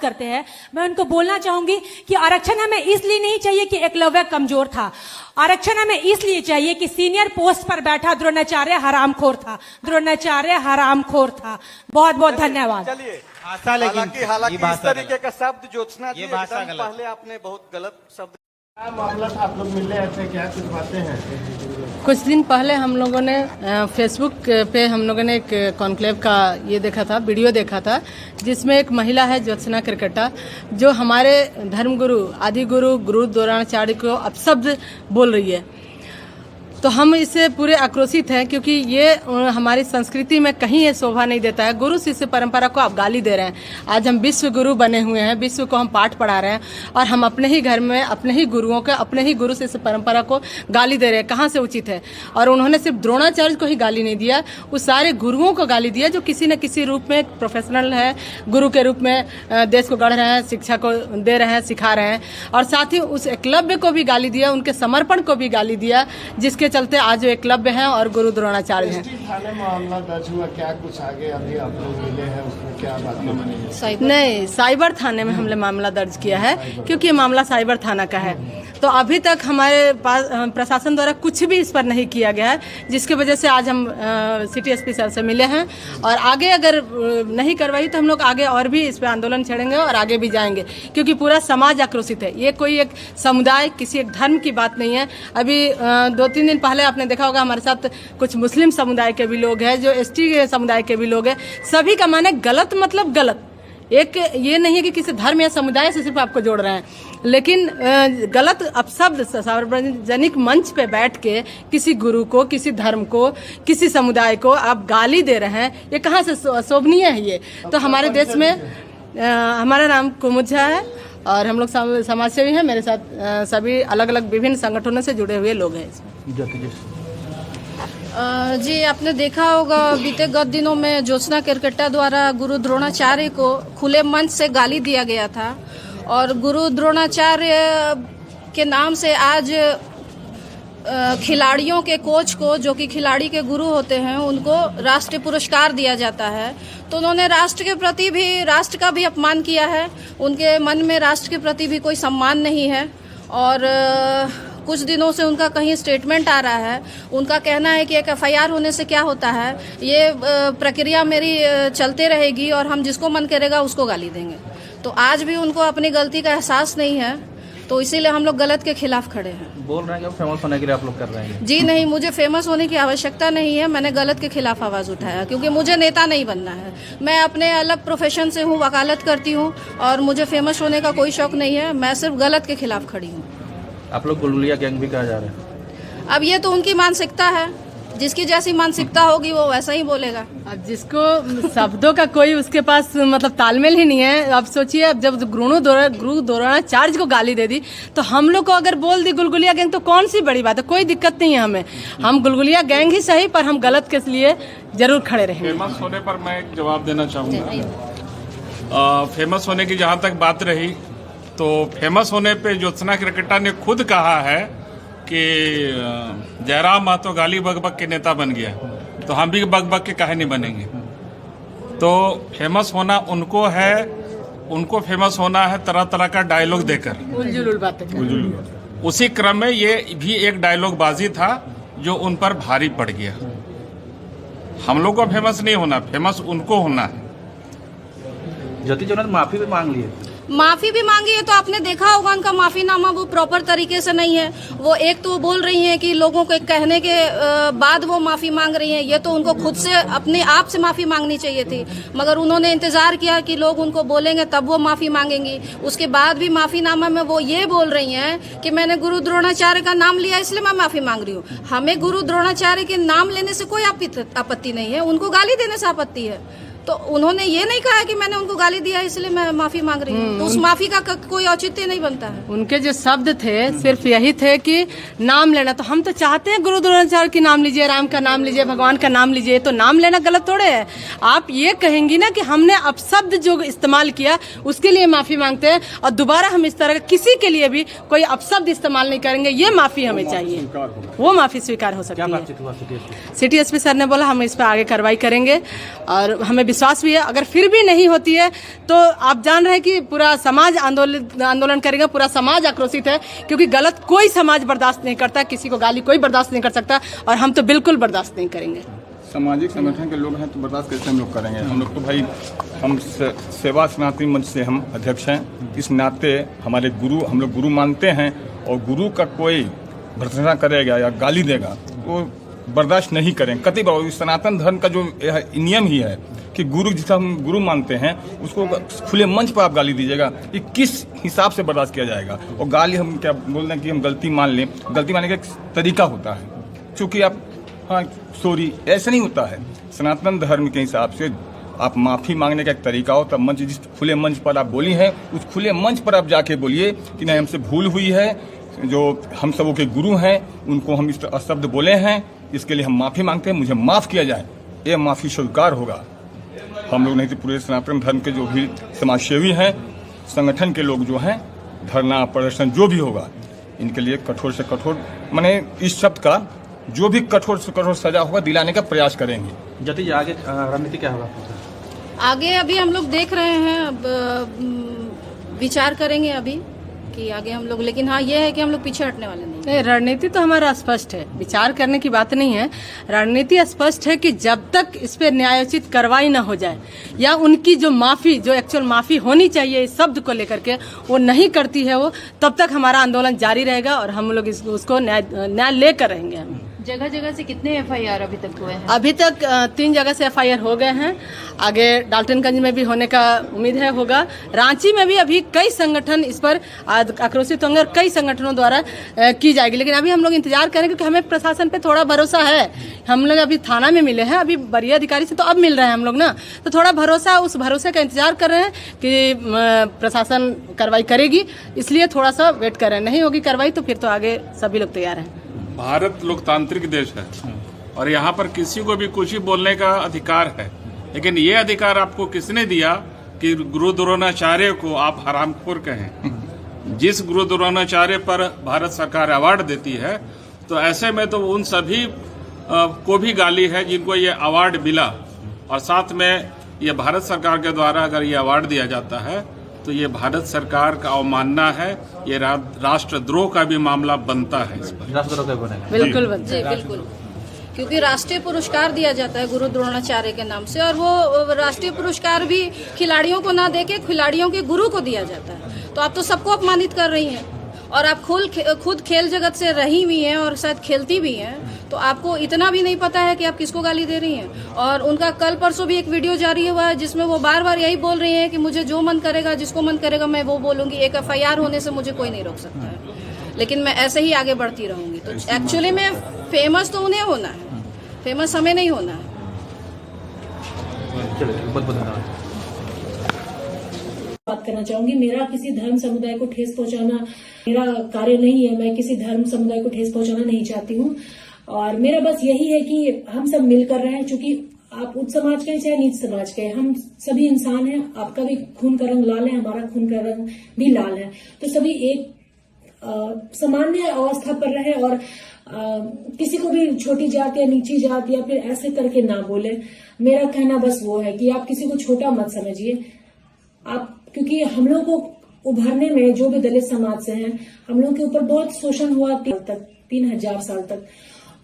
करते हैं, मैं उनको बोलना चाहूंगी कि आरक्षण हमें इसलिए नहीं चाहिए कि एकलव्य कमजोर था, आरक्षण हमें इसलिए चाहिए कि सीनियर पोस्ट पर बैठा द्रोणाचार्य हरामखोर था, द्रोणाचार्य हरामखोर था। बहुत बहुत धन्यवाद। चलिए, हालांकि इस तरीके का शब्द ज्योत्सना जी ये भाषा एकदम गलत। पहले आपने बहुत गलत शब्द। क्या मामला था, आप लोग मिले थे, क्या कुछ बातें हैं? कुछ दिन पहले हम लोगों ने फेसबुक पे हम लोगों ने एक कॉन्क्लेव का ये देखा था, वीडियो देखा था, जिसमें एक महिला है ज्योत्सना केरकेट्टा, जो हमारे धर्मगुरु आदि गुरु गुरु द्रोणाचार्य को अपशब्द बोल रही है। तो हम इससे पूरे आक्रोशित हैं, क्योंकि ये हमारी संस्कृति में कहीं ये शोभा नहीं देता है। गुरु शिष्य परंपरा को आप गाली दे रहे हैं। आज हम विश्व गुरु बने हुए हैं, विश्व को हम पाठ पढ़ा रहे हैं, और हम अपने ही घर में अपने ही गुरुओं का, अपने ही गुरु शिष्य परंपरा को गाली दे रहे हैं। कहाँ से उचित है? और उन्होंने सिर्फ द्रोणाचार्य को ही गाली नहीं दिया, उस सारे गुरुओं को गाली दिया जो किसी न किसी रूप में प्रोफेशनल है, गुरु के रूप में देश को गढ़ रहे हैं, शिक्षा को दे रहे हैं, सिखा रहे हैं। और साथ ही उस एकलव्य को भी गाली दिया, उनके समर्पण को भी गाली दिया, जिसके चलते आज वो एकलव्य हैं और गुरु द्रोणाचार्य हैं। थाने मामला दर्ज हुआ, क्या कुछ आगे अभी आप लोग मिले हैं, उसमें क्या बातें बनी? नहीं, साइबर थाने में हमने मामला दर्ज किया है, क्योंकि ये मामला साइबर थाना का है। तो अभी तक हमारे पास प्रशासन द्वारा कुछ भी इस पर नहीं किया गया है, जिसकी वजह से आज हम सिटी एसपी सर से मिले हैं। और आगे अगर नहीं करवाई तो हम लोग आगे और भी इस पर आंदोलन छेड़ेंगे और आगे भी जाएंगे, क्योंकि पूरा समाज आक्रोशित है। ये कोई एक समुदाय, किसी एक धर्म की बात नहीं है। अभी 2-3 दिन पहले आपने देखा होगा, हमारे साथ कुछ मुस्लिम समुदाय के भी लोग हैं, जो एसटी समुदाय के भी लोग हैं। सभी का माने गलत मतलब गलत। एक ये नहीं है कि किसी धर्म या समुदाय से सिर्फ आपको जोड़ रहे हैं, लेकिन गलत अपशब्द सार्वजनिक मंच पे बैठ के किसी गुरु को, किसी धर्म को, किसी समुदाय को आप गाली दे रहे हैं, ये कहाँ से शोभनीय है? ये तो हमारे देश में हमारा नाम कुमुद झा है और हम लोग समाज सेवी हैं। मेरे साथ सभी अलग अलग विभिन्न संगठनों से जुड़े हुए लोग हैं इसमें। जी, आपने देखा होगा बीते गत दिनों में ज्योत्सना केरकेट्टा द्वारा गुरु द्रोणाचार्य को खुले मंच से गाली दिया गया था, और गुरु द्रोणाचार्य के नाम से आज खिलाड़ियों के कोच को, जो कि खिलाड़ी के गुरु होते हैं, उनको राष्ट्रीय पुरस्कार दिया जाता है। तो उन्होंने राष्ट्र के प्रति भी, राष्ट्र का भी अपमान किया है। उनके मन में राष्ट्र के प्रति भी कोई सम्मान नहीं है। और कुछ दिनों से उनका कहीं स्टेटमेंट आ रहा है, उनका कहना है कि एक एफआईआर होने से क्या होता है, ये प्रक्रिया मेरी चलते रहेगी और हम जिसको मन करेगा उसको गाली देंगे। तो आज भी उनको अपनी गलती का एहसास नहीं है, तो इसीलिए हम लोग गलत के खिलाफ खड़े हैं। बोल रहे हैं कि फेमस होने के लिए आप लोग कर रहे हैं? जी नहीं, मुझे फेमस होने की आवश्यकता नहीं है। मैंने गलत के खिलाफ आवाज उठाया, क्योंकि मुझे नेता नहीं बनना है। मैं अपने अलग प्रोफेशन से हूँ, वकालत करती हूँ, और मुझे फेमस होने का कोई शौक नहीं है। मैं सिर्फ गलत के खिलाफ खड़ी हूँ। आप लोग गुलगुलिया गैंग भी कहा जा रहा है? अब ये तो उनकी मानसिकता है, जिसकी जैसी मानसिकता होगी वो वैसा ही बोलेगा। अब जिसको शब्दों का कोई उसके पास मतलब तालमेल ही नहीं है। अब सोचिए, अब जब गुरु द्रोणाचार्य को गाली दे दी, तो हम लोग को अगर बोल दी गुलगुलिया गैंग, तो कौन सी बड़ी बात है? कोई दिक्कत नहीं है हमें। हम गुलगुलिया गैंग ही सही, पर हम गलत के लिए जरूर खड़े रहेंगे। फेमस होने पर मैं एक जवाब देना चाहूँगा। फेमस होने की जहाँ तक बात रही, तो फेमस होने पे ज्योत्सना केरकेट्टा ने खुद कहा है कि जयराम महतो गाली बक के नेता बन गया, तो हम भी बक के काहे नहीं बनेंगे? तो फेमस होना उनको है, उनको फेमस होना है तरह तरह का डायलॉग देकर, उलझुल बातें। उसी क्रम में ये भी एक डायलॉग बाजी था जो उन पर भारी पड़ गया। हम लोग को फेमस नहीं होना, फेमस उनको होना है। ज्योति जी ने माफी भी मांग ली है। माफी भी मांगी है, तो आपने देखा होगा उनका माफीनामा वो प्रॉपर तरीके से नहीं है। वो एक तो बोल रही हैं कि लोगों के कहने के बाद वो माफी मांग रही हैं। ये तो उनको खुद से अपने आप से माफी मांगनी चाहिए थी, मगर उन्होंने इंतजार किया कि लोग उनको बोलेंगे तब वो माफी मांगेंगी। उसके बाद भी माफीनामा में वो ये बोल रही हैं कि मैंने गुरु द्रोणाचार्य का नाम लिया इसलिए मैं माफी मांग रही हूँ। हमें गुरु द्रोणाचार्य के नाम लेने से कोई आपत्ति नहीं है, उनको गाली देने से आपत्ति है। तो उन्होंने ये नहीं कहा कि मैंने उनको गाली दिया इसलिए मैं माफी मांग रही हूँ, तो उस माफी का कोई औचित्य नहीं बनता है। उनके जो शब्द थे सिर्फ यही थे कि नाम लेना। तो हम तो चाहते हैं गुरु द्रोणाचार्य की नाम लीजिए, राम का नाम लीजिए, भगवान का नाम लीजिए, तो नाम लेना गलत थोड़े है। आप ये कहेंगी ना कि हमने अपशब्द जो इस्तेमाल किया उसके लिए माफी मांगते हैं, और दोबारा हम इस तरह किसी के लिए भी कोई अपशब्द इस्तेमाल नहीं करेंगे। ये माफी हमें चाहिए, वो माफी स्वीकार हो सकती है। सिटी एसपी सर ने बोला हम इस पर आगे कार्रवाई करेंगे और हमें विश्वास भी है। अगर फिर भी नहीं होती है तो आप जान रहे हैं कि पूरा समाज आंदोलन करेगा, पूरा समाज आक्रोशित है, क्योंकि गलत कोई समाज बर्दाश्त नहीं करता, किसी को गाली कोई बर्दाश्त नहीं कर सकता, और हम तो बिल्कुल बर्दाश्त नहीं करेंगे। सामाजिक संगठन के लोग हैं तो बर्दाश्त कैसे हम लोग करेंगे? हम लोग तो भाई हम सेवा सनातनी मंच से हम अध्यक्ष हैं, इस नाते हमारे गुरु हम लोग गुरु मानते हैं, और गुरु का कोई भर्त्सना करेगा या गाली देगा वो बर्दाश्त नहीं करें कतई बार। सनातन धर्म का जो नियम ही है कि गुरु जिसका हम गुरु मानते हैं उसको खुले मंच पर आप गाली दीजिएगा, ये किस हिसाब से बर्दाश्त किया जाएगा? और गाली हम क्या बोल रहे हैं कि हम गलती मान लें, गलती मानने का एक तरीका होता है, चूँकि आप हाँ सॉरी ऐसा नहीं होता है। सनातन धर्म के हिसाब से आप माफ़ी मांगने का एक तरीका होता है। मंच जिस खुले मंच पर आप बोली हैं उस खुले मंच पर आप जाके बोलिए कि नहीं हमसे भूल हुई है, जो हम सबों के गुरु हैं उनको हम इस शब्द बोले हैं, इसके लिए हम माफ़ी मांगते हैं, मुझे माफ़ किया जाए, ये माफ़ी स्वीकार होगा। हम लोग नहीं तो पूरे सनातन धर्म के जो भी समाजसेवी हैं, संगठन के लोग जो हैं, धरना प्रदर्शन जो भी होगा इनके लिए कठोर से कठोर माने इस शब्द का जो भी कठोर से कठोर सजा होगा दिलाने का प्रयास करेंगे। जति जी आगे रणनीति क्या होगा? आगे अभी हम लोग देख रहे हैं, अब विचार करेंगे अभी कि आगे हम लोग, लेकिन हाँ ये है कि हम लोग पीछे हटने वाले नहीं। रणनीति तो हमारा स्पष्ट है, विचार करने की बात नहीं है। रणनीति स्पष्ट है कि जब तक इस पे न्यायोचित कार्रवाई न हो जाए या उनकी जो माफी, जो एक्चुअल माफी होनी चाहिए इस शब्द को लेकर के, वो नहीं करती है वो, तब तक हमारा आंदोलन जारी रहेगा और हम लोग उसको न्याय लेकर रहेंगे। हम जगह जगह से कितने एफआईआर अभी तक हुए हैं? अभी तक 3 जगह से एफआईआर हो गए हैं, आगे डाल्टनगंज में भी होने का उम्मीद है होगा। रांची में भी अभी कई संगठन इस पर आक्रोशित होंगे और कई संगठनों द्वारा की जाएगी, लेकिन अभी हम लोग इंतजार करें क्योंकि हमें प्रशासन पे थोड़ा भरोसा है। हम लोग अभी थाना में मिले हैं, अभी वरीय अधिकारी से तो अब मिल रहे हैं हम लोग ना, तो थोड़ा भरोसा, उस भरोसे का इंतजार कर रहे हैं कि प्रशासन कार्रवाई करेगी, इसलिए थोड़ा सा वेट कर रहे हैं। नहीं होगी कार्रवाई तो फिर तो आगे सभी लोग तैयार हैं। भारत लोकतांत्रिक देश है और यहाँ पर किसी को भी कुछ ही बोलने का अधिकार है, लेकिन ये अधिकार आपको किसने दिया कि गुरु द्रोणाचार्य को आप हरामखोर कहें? जिस गुरु द्रोणाचार्य पर भारत सरकार अवार्ड देती है, तो ऐसे में तो उन सभी को भी गाली है जिनको ये अवार्ड मिला, और साथ में ये भारत सरकार के द्वारा अगर ये अवार्ड दिया जाता है तो ये भारत सरकार का अवमानना है, ये राष्ट्रद्रोह का भी मामला बनता है। इस पर राष्ट्रद्रोह का बनेगा, बिल्कुल बनता जी बिल्कुल, क्योंकि राष्ट्रीय पुरस्कार दिया जाता है गुरु द्रोणाचार्य के नाम से, और वो राष्ट्रीय पुरस्कार भी खिलाड़ियों को ना देके खिलाड़ियों के गुरु को दिया जाता है। तो आप तो सबको अपमानित कर रही हैं, और आप खुद खेल जगत से रही हुई हैं और शायद खेलती भी हैं, तो आपको इतना भी नहीं पता है कि आप किसको गाली दे रही हैं। और उनका कल परसों भी एक वीडियो जारी हुआ है जिसमें वो बार बार यही बोल रही हैं कि मुझे जो मन करेगा, जिसको मन करेगा मैं वो बोलूंगी, एक एफआईआर होने से मुझे कोई नहीं रोक सकता है, लेकिन मैं ऐसे ही आगे बढ़ती रहूंगी। तो एक्चुअली में फेमस तो उन्हें होना है, फेमस हमें नहीं होना है। बात करना चाहूंगी, मेरा किसी धर्म समुदाय को ठेस पहुंचाना मेरा कार्य नहीं है, मैं किसी धर्म समुदाय को ठेस पहुंचाना नहीं चाहती हूँ, और मेरा बस यही है कि हम सब मिलकर रहें, क्योंकि आप उच्च समाज के चाहे नीच समाज के, हम सभी इंसान हैं। आपका भी खून का रंग लाल है, हमारा खून का रंग भी लाल है, तो सभी एक सामान्य अवस्था पर रहे और किसी को भी छोटी जात या नीची जात या फिर ऐसे करके ना बोले। मेरा कहना बस वो है कि आप किसी को छोटा मत समझिए आप, क्योंकि हम लोग को उभरने में जो भी दलित समाज से हैं, हम लोग के ऊपर बहुत शोषण हुआ 3000 साल तक,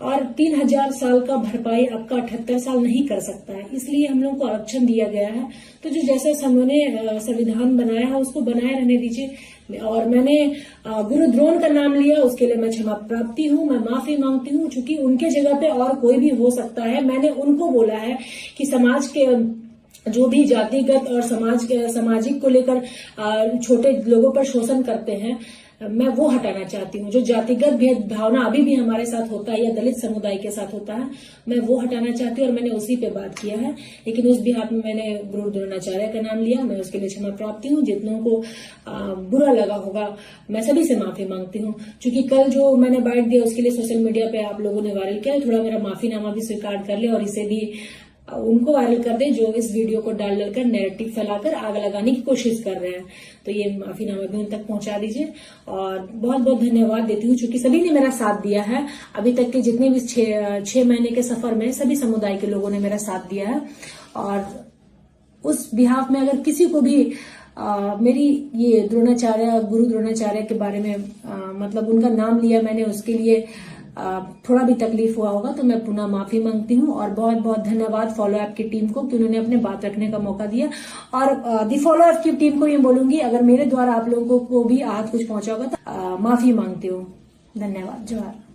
और 3000 साल का भरपाई आपका 78 साल नहीं कर सकता है, इसलिए हम लोग को आरक्षण दिया गया है। तो जो जैसे हमने संविधान बनाया है उसको बनाए रहने दीजिए। और मैंने गुरु द्रोण का नाम लिया, उसके लिए मैं क्षमा प्राप्ति हूँ, मैं माफी मांगती हूँ, क्योंकि उनके जगह पे और कोई भी हो सकता है। मैंने उनको बोला है कि समाज के जो भी जातिगत और सामाजिक को लेकर छोटे लोगों पर शोषण करते हैं, मैं वो हटाना चाहती हूँ। जो जातिगत भेदभावना अभी भी हमारे साथ होता है या दलित समुदाय के साथ होता है, मैं वो हटाना चाहती हूँ, और मैंने उसी पे बात किया है। लेकिन उस बिहार में मैंने गुरु द्रोणाचार्य का नाम लिया, मैं उसके लिए क्षमा प्राप्ति हूँ। जितनों को बुरा लगा होगा मैं सभी से माफी मांगती हूँ, क्योंकि कल जो मैंने बाइट दिया उसके लिए सोशल मीडिया पे आप लोगों ने वायरल किया, थोड़ा मेरा माफीनामा भी स्वीकार कर ले और इसे भी उनको वायरल कर दे जो इस वीडियो को डालकर नैरेटिव फैलाकर आग लगाने की कोशिश कर रहे हैं। तो ये माफीनामा भी उन तक पहुंचा दीजिए, और बहुत बहुत धन्यवाद देती हूँ, क्योंकि सभी ने मेरा साथ दिया है। अभी तक के जितने भी 6 महीने के सफर में सभी समुदाय के लोगों ने मेरा साथ दिया है, और उस बिहाफ में अगर किसी को भी मेरी ये द्रोणाचार्य, गुरु द्रोणाचार्य के बारे में मतलब उनका नाम लिया मैंने, उसके लिए थोड़ा भी तकलीफ हुआ होगा तो मैं पुनः माफी मांगती हूँ। और बहुत बहुत धन्यवाद फॉलो ऐप की टीम को कि उन्होंने अपने बात रखने का मौका दिया। और दी फॉलो ऐप की टीम को ये बोलूंगी, अगर मेरे द्वारा आप लोगों को भी आहत कुछ पहुंचा होगा तो माफी मांगती हूँ। धन्यवाद। जोहार।